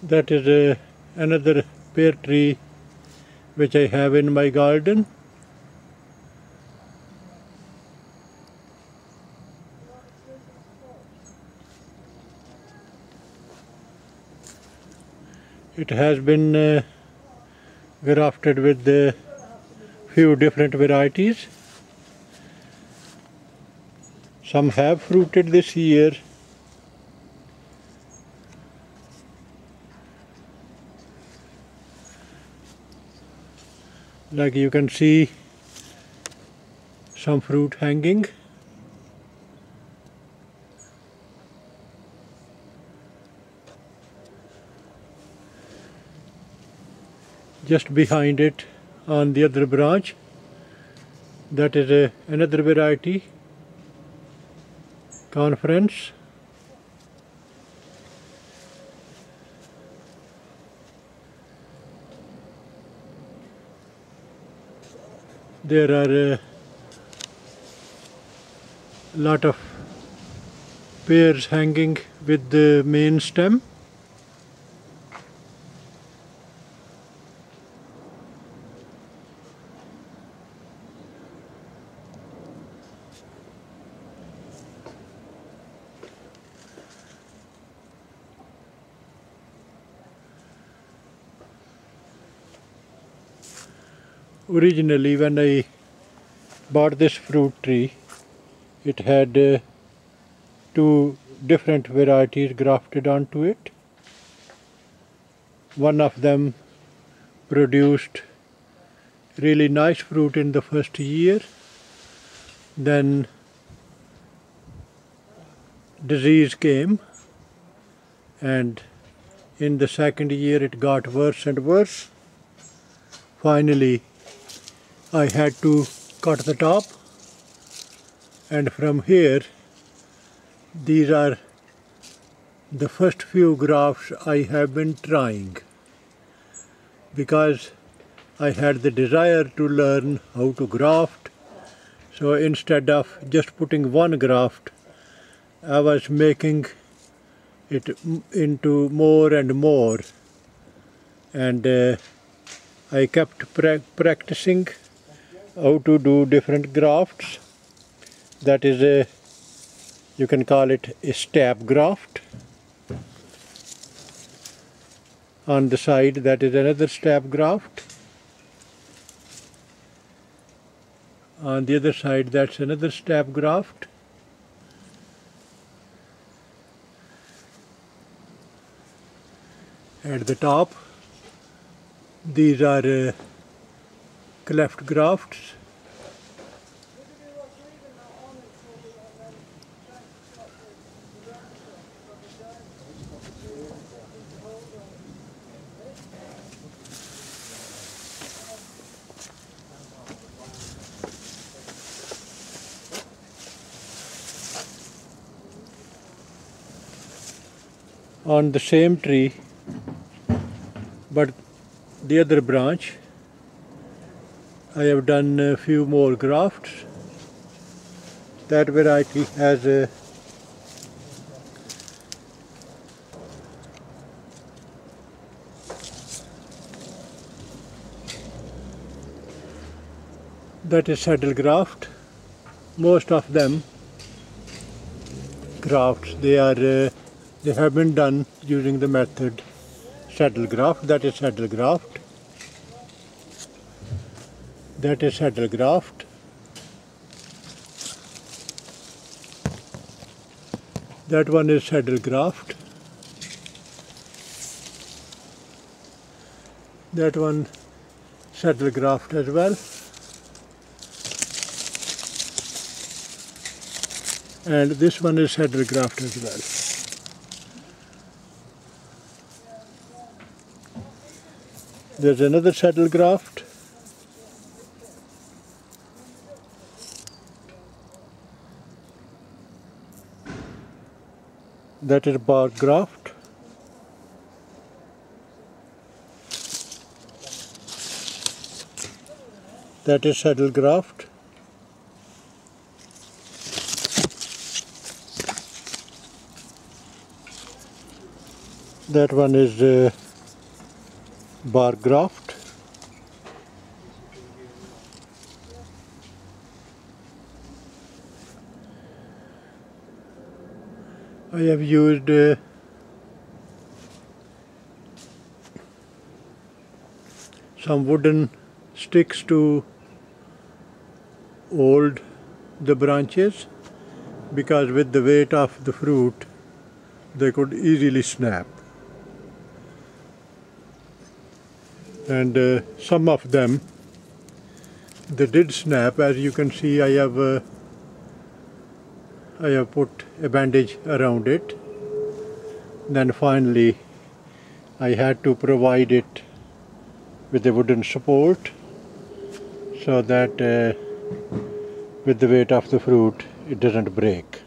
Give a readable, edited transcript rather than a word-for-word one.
That is another pear tree which I have in my garden. It has been grafted with a few different varieties. Some have fruited this year. Like you can see, some fruit hanging. Just behind it on the other branch, that is another variety, conference. There are a lot of pears hanging with the main stem. Originally, when I bought this fruit tree, it had two different varieties grafted onto it. One of them produced really nice fruit in the first year. Then disease came, and in the second year it got worse and worse. Finally, I had to cut the top, and from here, these are the first few grafts I have been trying, because I had the desire to learn how to graft. So instead of just putting one graft, I was making it into more and more, and I kept practicing how to do different grafts. That is you can call it a stab graft. On the side, that is another stab graft. On the other side, that's another stab graft. At the top, these are cleft grafts. On the same tree, but the other branch, I have done a few more grafts. That variety has a that is saddle graft. Most of them grafts, they have been done using the method saddle graft. That is saddle graft. That is saddle graft. That one is saddle graft. That one saddle graft as well. And this one is saddle graft as well. There's another saddle graft. That is bark graft. That is saddle graft. That one is bar graft. I have used some wooden sticks to hold the branches, because with the weight of the fruit they could easily snap, and some of them they did snap. As you can see, I have put a bandage around it. Then finally I had to provide it with a wooden support, so that with the weight of the fruit it doesn't break.